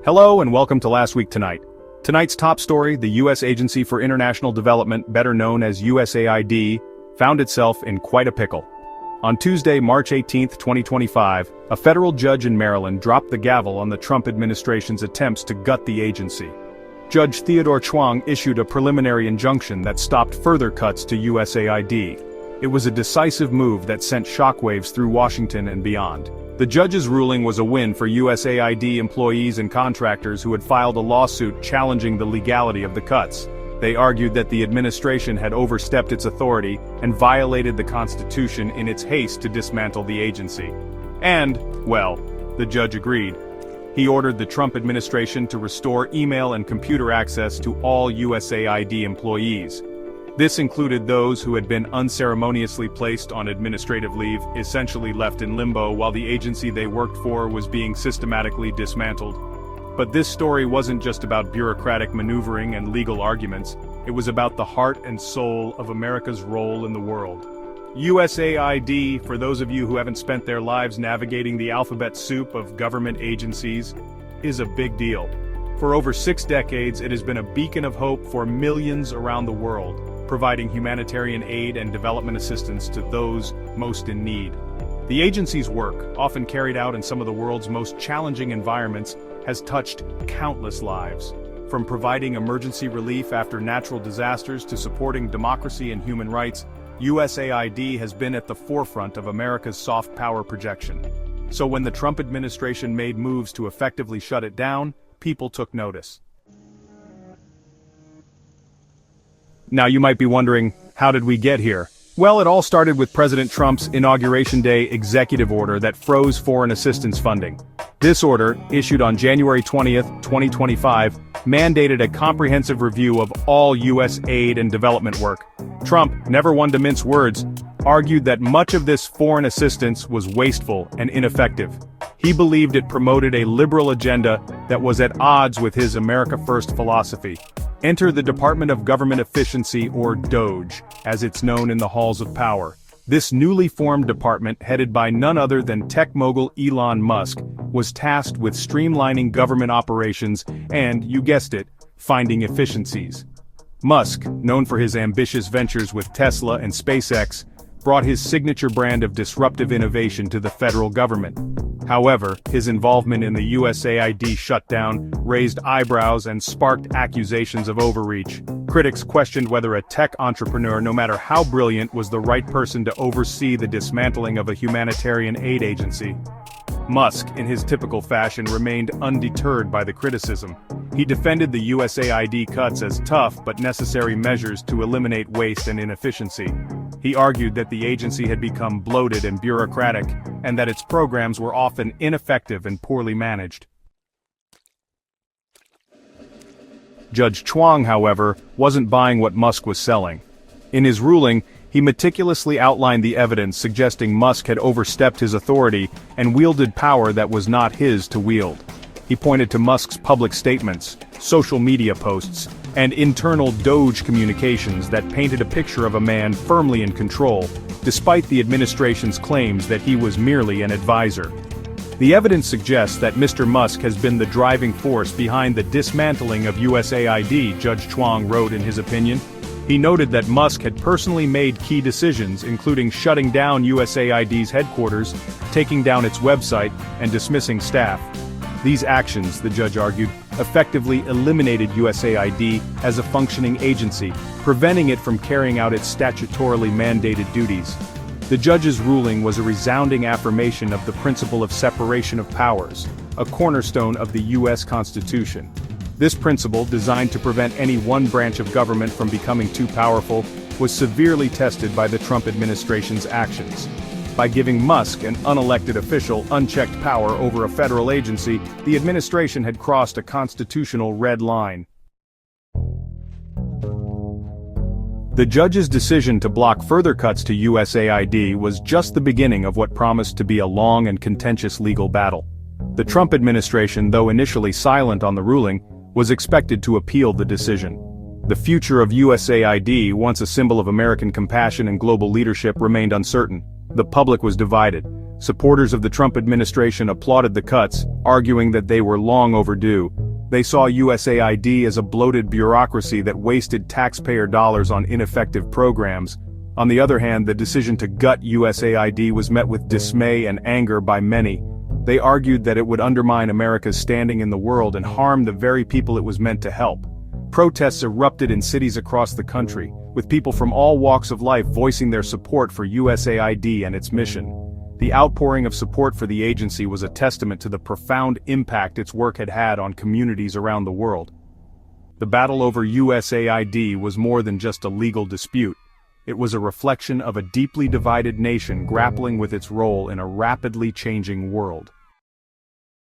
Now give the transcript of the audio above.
Hello and welcome to Last Week Tonight. Tonight's top story: the U.S. Agency for International Development, better known as USAID, found itself in quite a pickle. On Tuesday, March 18, 2025, a federal judge in Maryland dropped the gavel on the Trump administration's attempts to gut the agency. Judge Theodore Chuang issued a preliminary injunction that stopped further cuts to USAID. It was a decisive move that sent shockwaves through Washington and beyond. The judge's ruling was a win for USAID employees and contractors who had filed a lawsuit challenging the legality of the cuts. They argued that the administration had overstepped its authority and violated the Constitution in its haste to dismantle the agency. And, well, the judge agreed. He ordered the Trump administration to restore email and computer access to all USAID employees. This included those who had been unceremoniously placed on administrative leave, essentially left in limbo while the agency they worked for was being systematically dismantled. But this story wasn't just about bureaucratic maneuvering and legal arguments. It was about the heart and soul of America's role in the world. USAID, for those of you who haven't spent their lives navigating the alphabet soup of government agencies, is a big deal. For over 6 decades, it has been a beacon of hope for millions around the world, providing humanitarian aid and development assistance to those most in need. The agency's work, often carried out in some of the world's most challenging environments, has touched countless lives. From providing emergency relief after natural disasters to supporting democracy and human rights, USAID has been at the forefront of America's soft power projection. So when the Trump administration made moves to effectively shut it down, people took notice. Now you might be wondering, how did we get here? Well, it all started with President Trump's Inauguration Day executive order that froze foreign assistance funding. This order, issued on January 20, 2025, mandated a comprehensive review of all U.S. aid and development work. Trump, never one to mince words, argued that much of this foreign assistance was wasteful and ineffective. He believed it promoted a liberal agenda that was at odds with his America First philosophy. Enter the Department of Government Efficiency, or DOGE, as it's known in the halls of power. This newly formed department, headed by none other than tech mogul Elon Musk, was tasked with streamlining government operations and, you guessed it, finding efficiencies. Musk, known for his ambitious ventures with Tesla and SpaceX, brought his signature brand of disruptive innovation to the federal government. However, his involvement in the USAID shutdown raised eyebrows and sparked accusations of overreach. Critics questioned whether a tech entrepreneur, no matter how brilliant, was the right person to oversee the dismantling of a humanitarian aid agency. Musk, in his typical fashion, remained undeterred by the criticism. He defended the USAID cuts as tough but necessary measures to eliminate waste and inefficiency. He argued that the agency had become bloated and bureaucratic, and that its programs were often ineffective and poorly managed. Judge Chuang, however, wasn't buying what Musk was selling. In his ruling, he meticulously outlined the evidence suggesting Musk had overstepped his authority and wielded power that was not his to wield. He pointed to Musk's public statements, social media posts, and internal DOGE communications that painted a picture of a man firmly in control, despite the administration's claims that he was merely an advisor. The evidence suggests that Mr. Musk has been the driving force behind the dismantling of USAID, Judge Chuang wrote in his opinion. He noted that Musk had personally made key decisions, including shutting down USAID's headquarters, taking down its website, and dismissing staff. These actions, the judge argued, effectively eliminated USAID as a functioning agency, preventing it from carrying out its statutorily mandated duties. The judge's ruling was a resounding affirmation of the principle of separation of powers, a cornerstone of the U.S. Constitution. This principle, designed to prevent any one branch of government from becoming too powerful, was severely tested by the Trump administration's actions. By giving Musk, an unelected official, unchecked power over a federal agency, the administration had crossed a constitutional red line. The judge's decision to block further cuts to USAID was just the beginning of what promised to be a long and contentious legal battle. The Trump administration, though initially silent on the ruling, was expected to appeal the decision. The future of USAID, once a symbol of American compassion and global leadership, remained uncertain. The public was divided. Supporters of the Trump administration applauded the cuts, arguing that they were long overdue. They saw USAID as a bloated bureaucracy that wasted taxpayer dollars on ineffective programs. On the other hand, the decision to gut USAID was met with dismay and anger by many. They argued that it would undermine America's standing in the world and harm the very people it was meant to help. Protests erupted in cities across the country, with people from all walks of life voicing their support for USAID and its mission. The outpouring of support for the agency was a testament to the profound impact its work had had on communities around the world. The battle over USAID was more than just a legal dispute. It was a reflection of a deeply divided nation grappling with its role in a rapidly changing world.